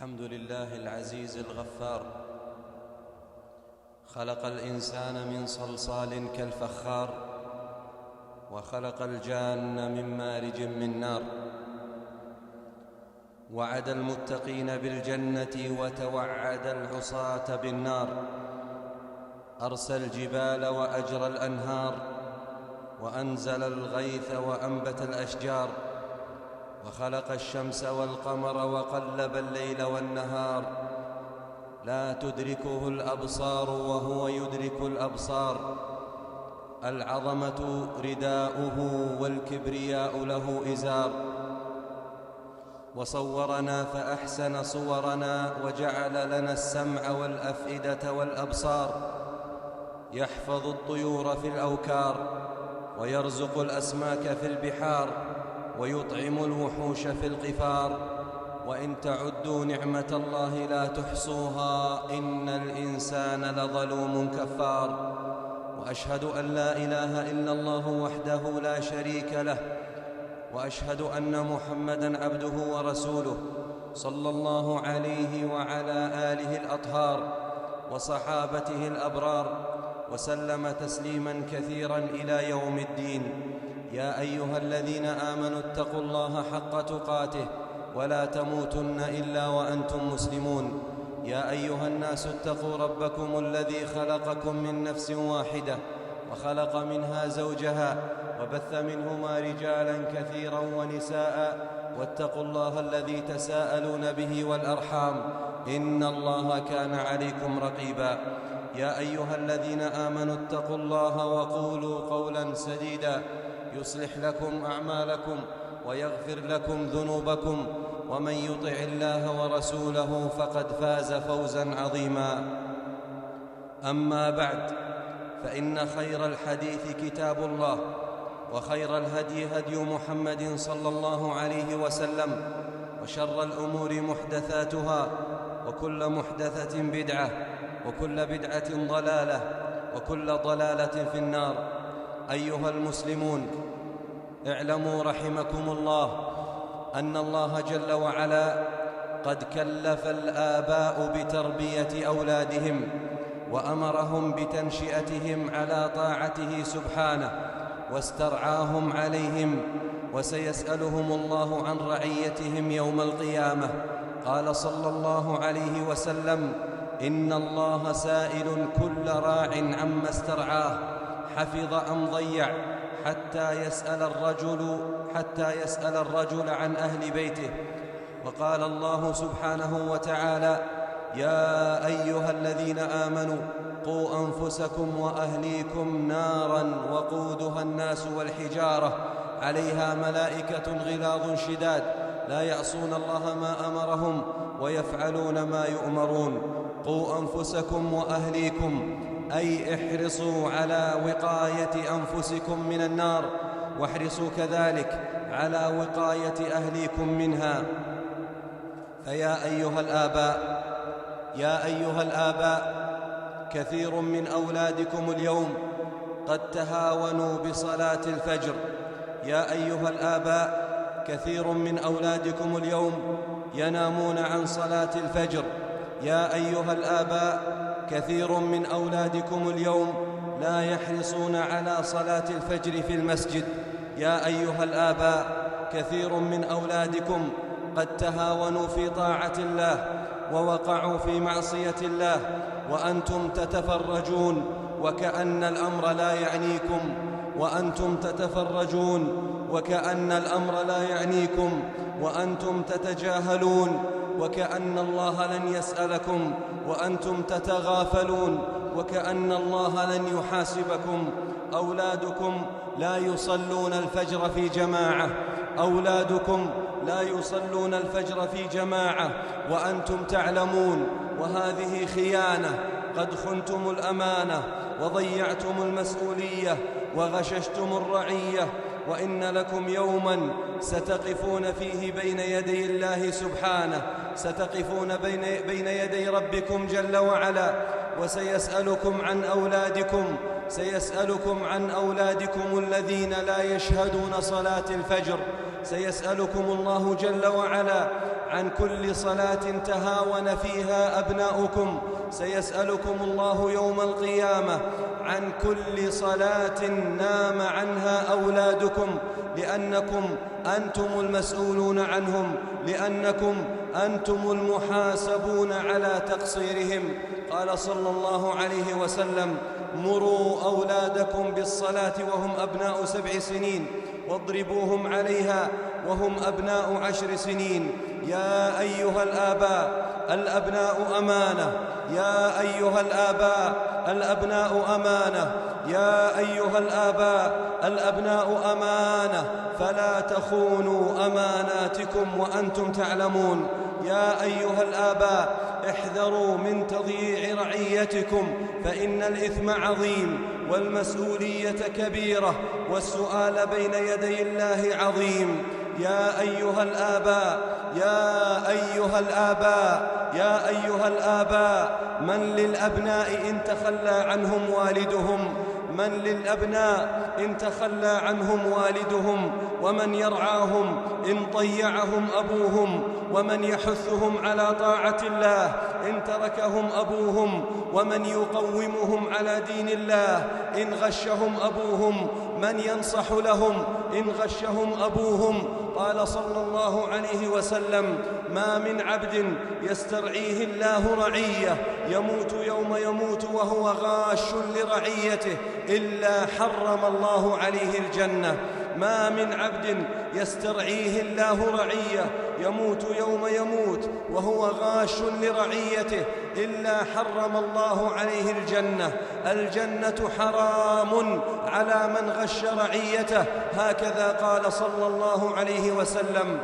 الحمد لله العزيز الغفار، خلق الإنسان من صلصال كالفخار، وخلق الجان من مارج من نار، وعد المتقين بالجنة وتوعد العصاة بالنار، أرسى الجبال وأجرى الأنهار، وأنزل الغيث وأنبت الأشجار، وخلق الشمس والقمر وقلب الليل والنهار، لا تدركه الأبصار وهو يدرك الأبصار، العظمة رداؤه والكبرياء له إزار، وصورنا فأحسن صورنا وجعل لنا السمع والأفئدة والأبصار، يحفظ الطيور في الأوكار، ويرزق الأسماك في البحار، ويطعم الوحوش في القفار، وإن تعدوا نعمة الله لا تحصوها إن الإنسان لظلوم كفار. وأشهد أن لا إله إلا الله وحده لا شريك له، وأشهد أن محمدًا عبده ورسوله صلى الله عليه وعلى آله الأطهار وصحابته الأبرار، وسلم تسليمًا كثيرًا إلى يوم الدين. يا أيها الذين آمنوا اتقوا الله حق تقاته ولا تموتن إلا وأنتم مسلمون. يا أيها الناس اتقوا ربكم الذي خلقكم من نفس واحدة وخلق منها زوجها وبث منهما رجالا كثيرا ونساء، واتقوا الله الذي تساءلون به والأرحام إن الله كان عليكم رقيبا. يا أيها الذين آمنوا اتقوا الله وقولوا قولا سديدا يصلح لكم أعمالكم ويغفر لكم ذنوبكم، ومن يطع الله ورسوله فقد فاز فوزا عظيما. أما بعد، فإن خير الحديث كتاب الله، وخير الهدي هدي محمد صلى الله عليه وسلم، وشر الأمور محدثاتها، وكل محدثة بدعة، وكل بدعة ضلالة، وكل ضلالة في النار. أيها المسلمون، اعلموا رحمكم الله أن الله جل وعلا قد كلف الآباء بتربية أولادهم، وأمرهم بتنشئتهم على طاعته سبحانه، واسترعاهم عليهم، وسيسألهم الله عن رعيتهم يوم القيامة. قال صلى الله عليه وسلم: إن الله سائل كل راع عما استرعاه، حفظ أم ضيع، حتى يسأل الرجل عن أهل بيته. وقال الله سبحانه وتعالى: يا أيها الذين آمنوا قوا أنفسكم وأهليكم نارا وقودها الناس والحجارة عليها ملائكة غلاظ شداد لا يعصون الله ما أمرهم ويفعلون ما يؤمرون. قوا أنفسكم وأهليكم، أي احرصوا على وقاية أنفسكم من النار، واحرصوا كذلك على وقاية أهليكم منها. فيا أيها الآباء، كثير من أولادكم اليوم قد تهاونوا بصلاة الفجر. يا أيها الآباء، كثير من أولادكم اليوم ينامون عن صلاة الفجر. يا أيها الآباء، كثير من أولادكم اليوم لا يحرصون على صلاة الفجر في المسجد. يا أيها الآباء، كثير من أولادكم قد تهاونوا في طاعة الله ووقعوا في معصية الله، وأنتم تتفرجون وكأن الأمر لا يعنيكم، وأنتم تتفرجون وكأن الأمر لا يعنيكم، وأنتم تتجاهلون وكأن الله لن يسألكم، وأنتم تتغافلون وكأن الله لن يحاسبكم. أولادكم لا يصلون الفجر في جماعة، أولادكم لا يصلون الفجر في جماعة وأنتم تعلمون، وهذه خيانة. قد خنتم الأمانة وضيعتم المسؤولية وغششتم الرعية، وإن لكم يوماً ستقفون فيه بين يدي الله سبحانه، ستقفون بين يدي ربكم جل وعلا، وسيسألكم عن أولادكم الذين لا يشهدون صلاة الفجر. سيسألكم الله جل وعلا عن كل صلاة تهاون فيها أبناؤكم سيسألكم الله يوم القيامة عن كل صلاة نام عنها أولادكم، لأنكم أنتم المسؤولون عنهم، لأنكم أنتم المحاسبون على تقصيرهم. قال صلى الله عليه وسلم: مروا أولادكم بالصلاة وهم أبناء 7 سنين واضربوهم عليها وهم أبناء 10 سنين. يا أيها الآباء، الأبناء أمانة. يا أيها الآباء، الأبناء أمانة. يا أيها الآباء، الأبناء أمانة، فلا تخونوا أماناتكم وأنتم تعلمون. يا أيها الآباء، احذروا من تضييع رعيتكم، فإن الإثم عظيم والمسؤولية كبيرة والسؤال بين يدي الله عظيم. يا أيها الآباء، يا أيها الآباء، يا أيها الآباء، من للأبناء إن تخلى عنهم والدهم؟ من للأبناء إن تخلى عنهم والدهم؟ ومن يرعاهم إن ضيعهم أبوهم؟ ومن يحثهم على طاعة الله إن تركهم أبوهم؟ ومن يقومهم على دين الله إن غشهم أبوهم؟ من ينصح لهم إن غشهم أبوهم؟ قال صلى الله عليه وسلم: ما من عبد يسترعيه الله رعية يموت يوم يموت وهو غاش لرعيته إلا حرم الله عليه الجنة. ما من عبد يسترعيه الله رعية يموت يوم يموت وهو غاش لرعيته إلا حرم الله عليه الجنة. الجنة حرام على من غش رعيته، هكذا قال صلى الله عليه وسلم.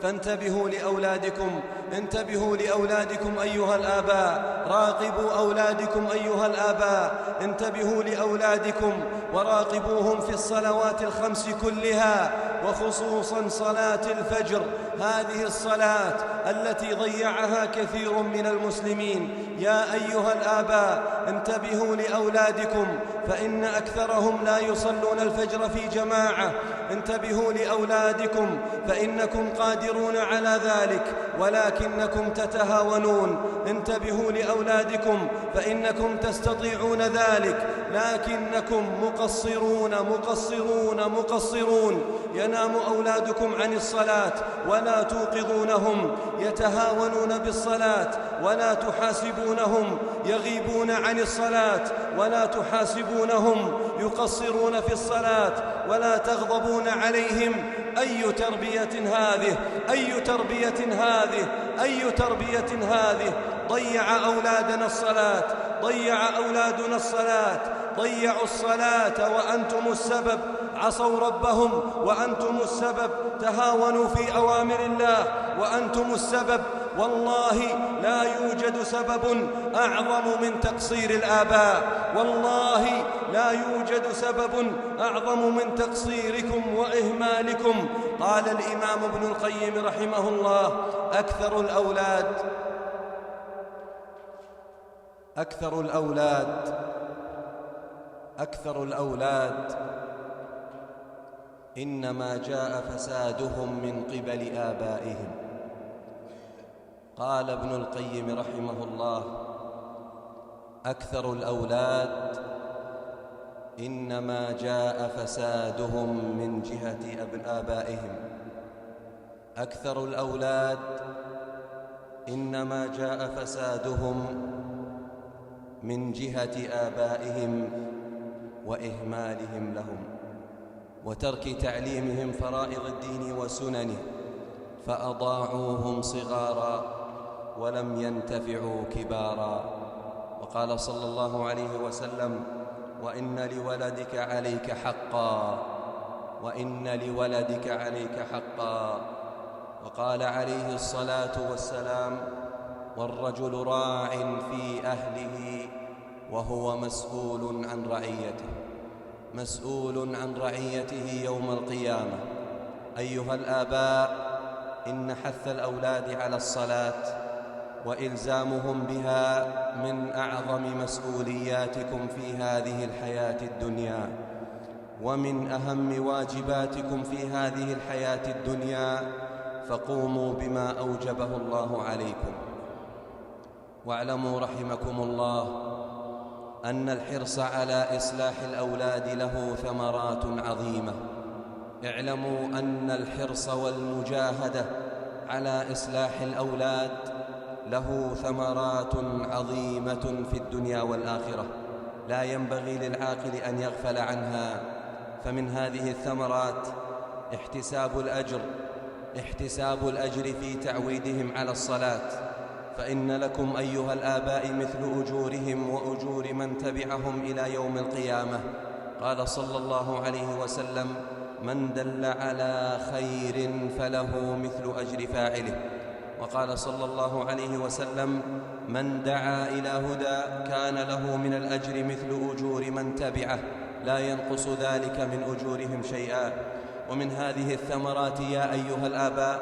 فانتبهوا لأولادكم، انتبهوا لأولادكم أيها الآباء، راقبوا أولادكم أيها الآباء، انتبهوا لأولادكم وراقبوهم في الصلوات الخمس كلها، وخصوصا صلاة الفجر، هذه الصلاة التي ضيعها كثير من المسلمين. يا أيها الآباء، انتبهوا لأولادكم، فإن أكثرهم لا يصلون الفجر في جماعة. انتبهوا لأولادكم، فإنكم قادرون على ذلك ولكنكم تتهاونون. انتبهوا لأولادكم، فإنكم تستطيعون ذلك لكنكم مقصرون. ينام أولادكم عن الصلاة ولا توقظونهم، يتهاونون بالصلاة ولا تحاسبونهم، يغيبون عن الصلاة ولا تحاسبونهم، يقصرون في الصلاة ولا تغضبون عليهم. أي تربية هذه؟ أي تربية هذه؟ أي تربية هذه؟ ضيع أولادنا الصلاة، ضيع أولادنا الصلاة، ضيعوا الصلاة وأنتم السبب، عصوا ربهم وأنتم السبب، تهاونوا في أوامر الله وأنتم السبب. والله لا يوجد سبب أعظم من تقصير الآباء، والله لا يوجد سبب أعظم من تقصيركم وإهمالكم. قال الإمام ابن القيم رحمه الله: أكثر الأولاد إنما جاء فسادهم من قبل آبائهم. قال ابن القيم رحمه الله: أكثر الأولاد إنما جاء فسادهم من جهة آبائهم. أكثر الأولاد إنما جاء فسادهم من جهة آبائهم وإهمالهم لهم وترك تعليمهم فرائض الدين وسننه، فأضاعوهم صغارا ولم ينتفعوا كبارا. وقال صلى الله عليه وسلم: وإن لولدك عليك حقا، وإن لولدك عليك حقا. وقال عليه الصلاة والسلام: والرجل راع في أهله وهو مسؤول عن رعيته، مسؤول عن رعيته يوم القيامة. أيها الآباء، إن حث الأولاد على الصلاة وإلزامهم بها من أعظم مسؤولياتكم في هذه الحياة الدنيا، ومن أهم واجباتكم في هذه الحياة الدنيا، فقوموا بما أوجبه الله عليكم. واعلموا رحمكم الله أن الحرص على إصلاح الأولاد له ثمرات عظيمة. اعلموا أن الحرص والمجاهدة على إصلاح الأولاد له ثمرات عظيمة في الدنيا والآخرة، لا ينبغي للعاقل أن يغفل عنها. فمن هذه الثمرات احتساب الأجر في تعويدهم على الصلاة، فإن لكم أيها الآباء مثل أجورهم وأجور من تبعهم إلى يوم القيامة. قال صلى الله عليه وسلم: من دل على خير فله مثل أجر فاعله. وقال صلى الله عليه وسلم: من دعا إلى هدى كان له من الأجر مثل أجور من تبعه لا ينقص ذلك من أجورهم شيئا. ومن هذه الثمرات يا أيها الآباء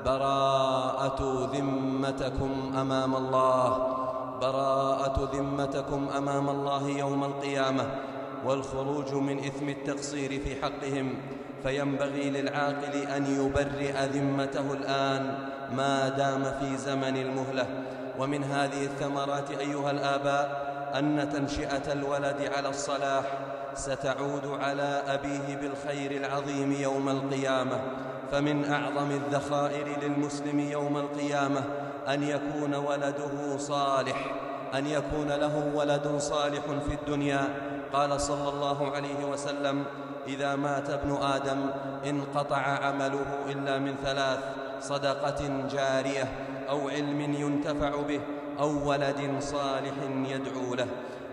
براءة ذمتكم أمام الله يوم القيامة، والخروج من إثم التقصير في حقهم. فينبغي للعاقل أن يبرئ ذمته الآن ما دام في زمن المهلة. ومن هذه الثمرات أيها الآباء أن تنشئة الولد على الصلاح ستعود على أبيه بالخير العظيم يوم القيامة. فمن أعظم الذخائر للمسلم يوم القيامة أن يكون له ولد صالح في الدنيا. قال صلى الله عليه وسلم: إذا مات ابن آدم انقطع عمله إلا من ثلاث: صدقة جارية، أو علم ينتفع به، أو ولد صالح يدعو له.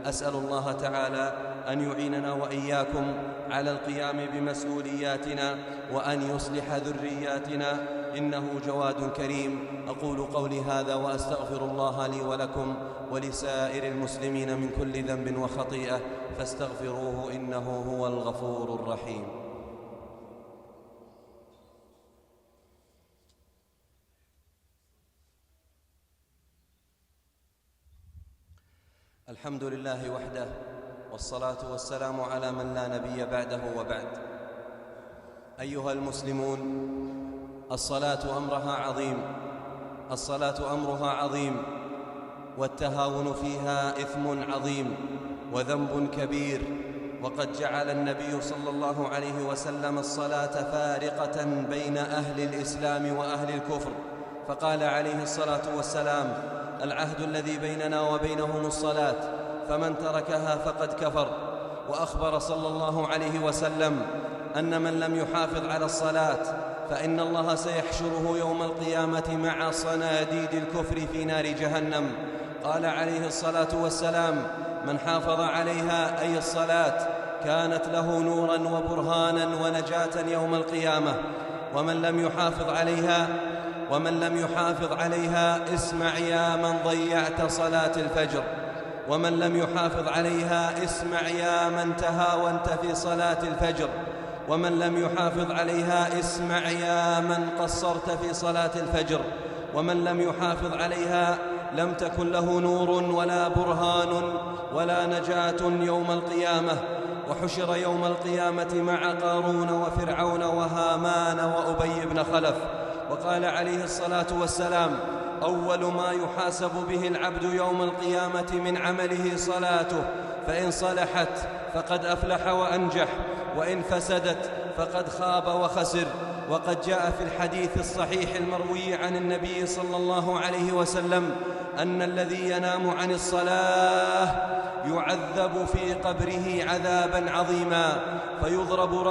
أسأل الله تعالى أن يعيننا وإياكم على القيام بمسؤولياتنا وأن يصلح ذرياتنا، إنه جواد كريم. أقول قولي هذا وأستغفر الله لي ولكم ولسائر المسلمين من كل ذنب وخطيئة، فاستغفروه إنه هو الغفور الرحيم. الحمد لله وحده، والصلاة والسلام على من لا نبي بعده وبعد. أيها المسلمون، الصلاة أمرها عظيم، والتهاون فيها إثم عظيم وذنب كبير. وقد جعل النبي صلى الله عليه وسلم الصلاة فارقة بين أهل الإسلام وأهل الكفر، فقال عليه الصلاة والسلام: العهد الذي بيننا وبينهم الصلاة، فمن تركها فقد كفر. وأخبر صلى الله عليه وسلم أن من لم يحافظ على الصلاة فإن الله سيحشره يوم القيامة مع صناديد الكفر في نار جهنم. قال عليه الصلاة والسلام: من حافظ عليها، أي الصلاة، كانت له نورا وبرهانا ونجاة يوم القيامة. ومن لم يحافظ عليها اسمع يا من ضيعت صلاة الفجر. ومن لم يحافظ عليها اسمع يا من تهاونت في صلاة الفجر. ومن لم يحافظ عليها اسمع يا من قصرت في صلاة الفجر. ومن لم يحافظ عليها لم تكن له نور ولا برهان ولا نجاة يوم القيامة. وحشر يوم القيامة مع قارون وفرعون وهامان وأبي بن خلف. وقال عليه الصلاة والسلام: أول ما يحاسب به العبد يوم القيامة من عمله صلاته، فإن صلحت فقد أفلح وأنجح، وإن فسدت فقد خاب وخسر. وقد جاء في الحديث الصحيح المروي عن النبي صلى الله عليه وسلم أن الذي ينام عن الصلاة يعذب في قبره عذابا عظيما، فيضرب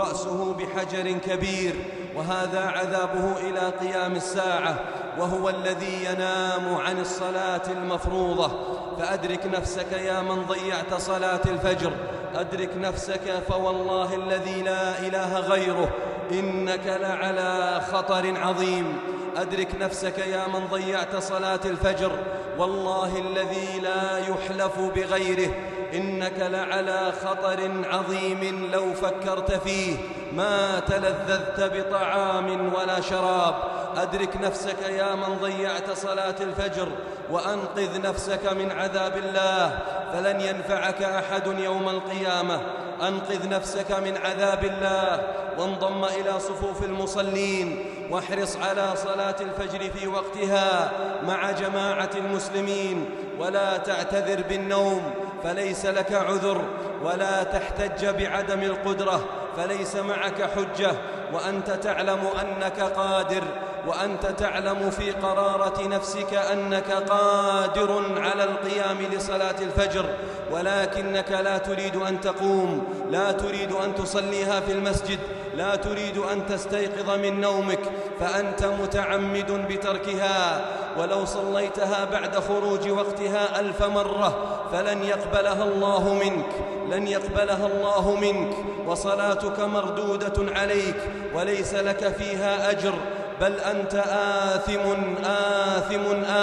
رأسه بحجر كبير، وهذا عذابه إلى قيام الساعة، وهو الذي ينام عن الصلاة المفروضة. فأدرك نفسك يا من ضيعت صلاة الفجر، أدرك نفسك، فوالله الذي لا إله غيره إنك لعلى خطر عظيم. أدرك نفسك يا من ضيعت صلاة الفجر، والله الذي لا يحلف بغيره إنك لعلى خطر عظيم لو فكرت فيه ما تلذذت بطعام ولا شراب أدرك نفسك يا من ضيعت صلاة الفجر، وأنقذ نفسك من عذاب الله، فلن ينفعك أحد يوم القيامة. أنقذ نفسك من عذاب الله وانضم إلى صفوف المصلين، واحرص على صلاة الفجر في وقتها مع جماعة المسلمين، ولا تعتذر بالنوم فليس لك عذر، ولا تحتج بعدم القدرة فليس معك حجة، وأنت تعلم أنك قادر، وأنت تعلم في قرارة نفسك أنك قادر على القيام لصلاة الفجر، ولكنك لا تريد أن تقوم، لا تريد أن تصليها في المسجد، لا تريد أن تستيقظ من نومك، فأنت متعمد بتركها. ولو صليتها بعد خروج وقتها 1000 مرة فلن يقبلها الله منك، لن يقبلها الله منك، وصلاتك مردودة عليك وليس لك فيها أجر، بل أنت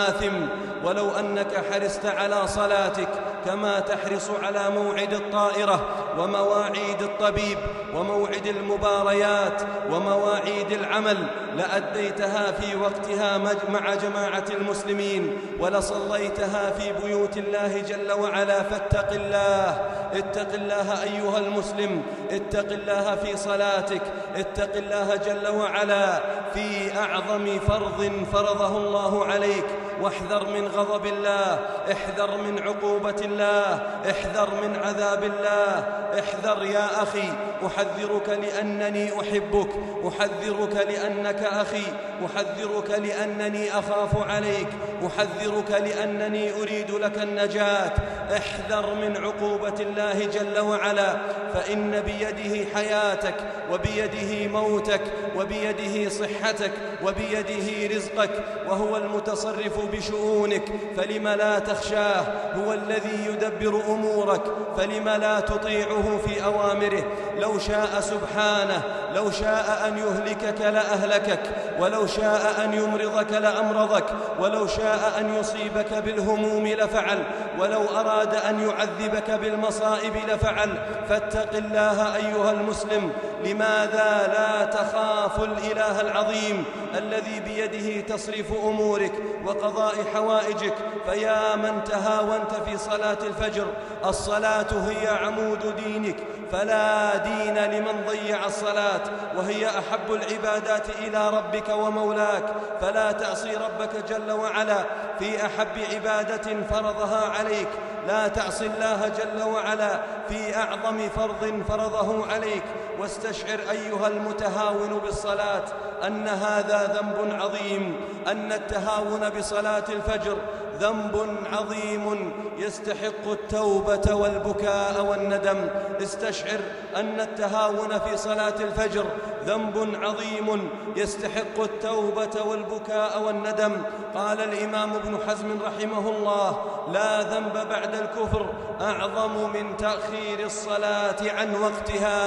آثم. ولو أنك حرصت على صلاتك كما تحرص على موعد الطائرة ومواعيد الطبيب وموعد المباريات ومواعيد العمل لأديتها في وقتها مع جماعة المسلمين، ولصليتها في بيوت الله جل وعلا. فاتق الله، اتق الله أيها المسلم، اتق الله في صلاتك، اتق الله جل وعلا في أعظم فرض فرضه الله عليك، واحذر من غضب الله، احذر من عقوبة الله، احذر من عذاب الله. احذر يا أخي، أحذرك لأنني أحبك، أحذرك لأنك أخي، أحذرك لأنني أخاف عليك، أحذرك لأنني أريد لك النجاة. احذر من عقوبة الله جل وعلا، فإن بيده حياتك، وبيده موتك، وبيده صحتك، وبيده رزقك، وهو المتصرف بشؤونك، فلم لا تخشاه؟ هو الذي يدبر أمورك، فلم لا تطيعه في أوامره؟ لو شاء سبحانه، لو شاء أن يهلكك لأهلكك، ولو شاء أن يمرضك لأمرضك، ولو شاء أن يصيبك بالهموم لفعل، ولو أراد أن يعذبك بالمصائب لفعل. فاتق الله أيها المسلم. لماذا لا تخاف الإله العظيم الذي بيده تصرف أمورك وقضاء حوائجك؟ فيا من تهاونت في صلاة الفجر، الصلاة هي عمود دينك، فلا دين لمن ضيع الصلاة، وهي أحب العبادات إلى ربك ومولاك، فلا تعصي ربك جل وعلا في أحب عبادة فرضها عليك، لا تعصي الله جل وعلا في أعظم فرض فرضه عليك. واستشعر أيها المتهاون بالصلاة أن هذا ذنب عظيم، أن التهاون بصلاة الفجر ذنب عظيم يستحق التوبة والبكاء والندم. استشعر أن التهاون في صلاة الفجر ذنب عظيم يستحق التوبة والبكاء والندم. قال الإمام ابن حزم رحمه الله: لا ذنب بعد الكفر أعظم من تأخير الصلاة عن وقتها.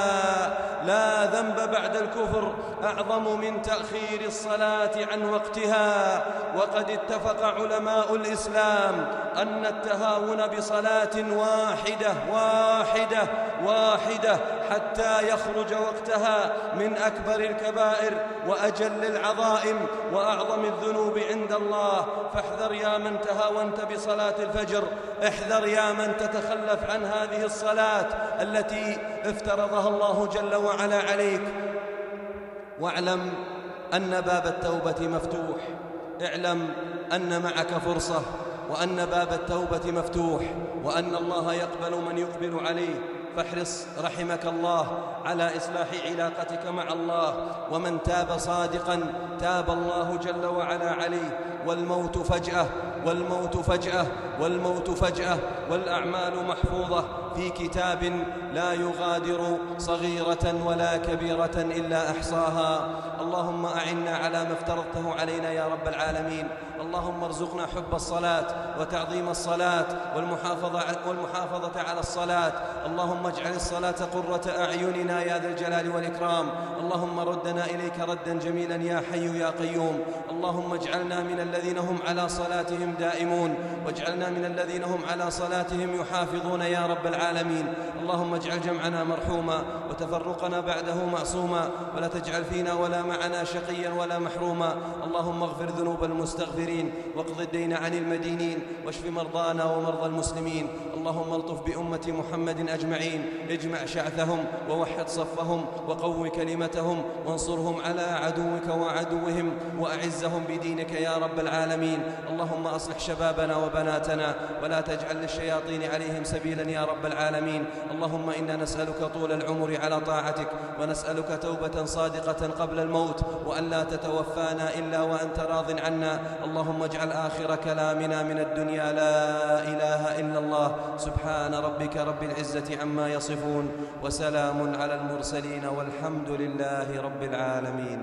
لا ذنب بعد الكفر أعظم من تأخير الصلاة عن وقتها. وقد اتفق علماء الإسلام أن التهاون بصلاة واحدة حتى يخرج وقتها من أكبر الكبائر وأجل العظائم وأعظم الذنوب عند الله. فاحذر يا من تهاونت بصلاة الفجر، احذر يا من تتخلف عن هذه الصلاة التي افترضها الله جل وعلا عليك. واعلم أن باب التوبة مفتوح، اعلم أن معك فرصة، وأن باب التوبة مفتوح، وأن الله يقبل من يقبل عليه. فاحرص رحمك الله على إصلاح علاقتك مع الله، ومن تاب صادقا تاب الله جل وعلا عليه. والموت فجأة، والموت فجأة، والموت فجأة، والأعمال محفوظة في كتاب لا يغادر صغيرة ولا كبيرة إلا أحصاها. اللهم أعنا على ما افترضته علينا يا رب العالمين. اللهم ارزقنا حب الصلاة وتعظيم الصلاة والمحافظة على الصلاة. اللهم اجعل الصلاة قرة أعيننا يا ذا الجلال والإكرام. اللهم ردنا إليك ردا جميلا يا حي يا قيوم. اللهم اجعلنا من الذين هم على صلاتهم دائمون، واجعلنا من الذين هم على صلاتهم يحافظون يا رب العالمين. اللهم اجعل جمعنا مرحوما وتفرقنا بعده معصوما، ولا تجعل فينا ولا معنا شقيا ولا محروما. اللهم اغفر ذنوب المستغفرين، واقض الدين عن المدينين، واشف مرضانا ومرضى المسلمين. اللهم الطف بأمة محمد أجمعين، اجمع شعثهم ووحد صفهم وقو كلمتهم، وانصرهم على عدوك وعدوهم، وأعزهم بدينك يا رب العالمين. اللهم أصلح شبابنا وبناتنا، ولا تجعل للشياطين عليهم سبيلا يا رب العالمين. اللهم إنا نسألك طول العمر على طاعتك، ونسألك توبة صادقة قبل الموت، وأن لا تتوفانا إلا وأنت راض عنا. اللهم اجعل آخر كلامنا من الدنيا لا إله إلا الله. سبحان ربك رب العزة عما يصفون، وسلام على المرسلين، والحمد لله رب العالمين.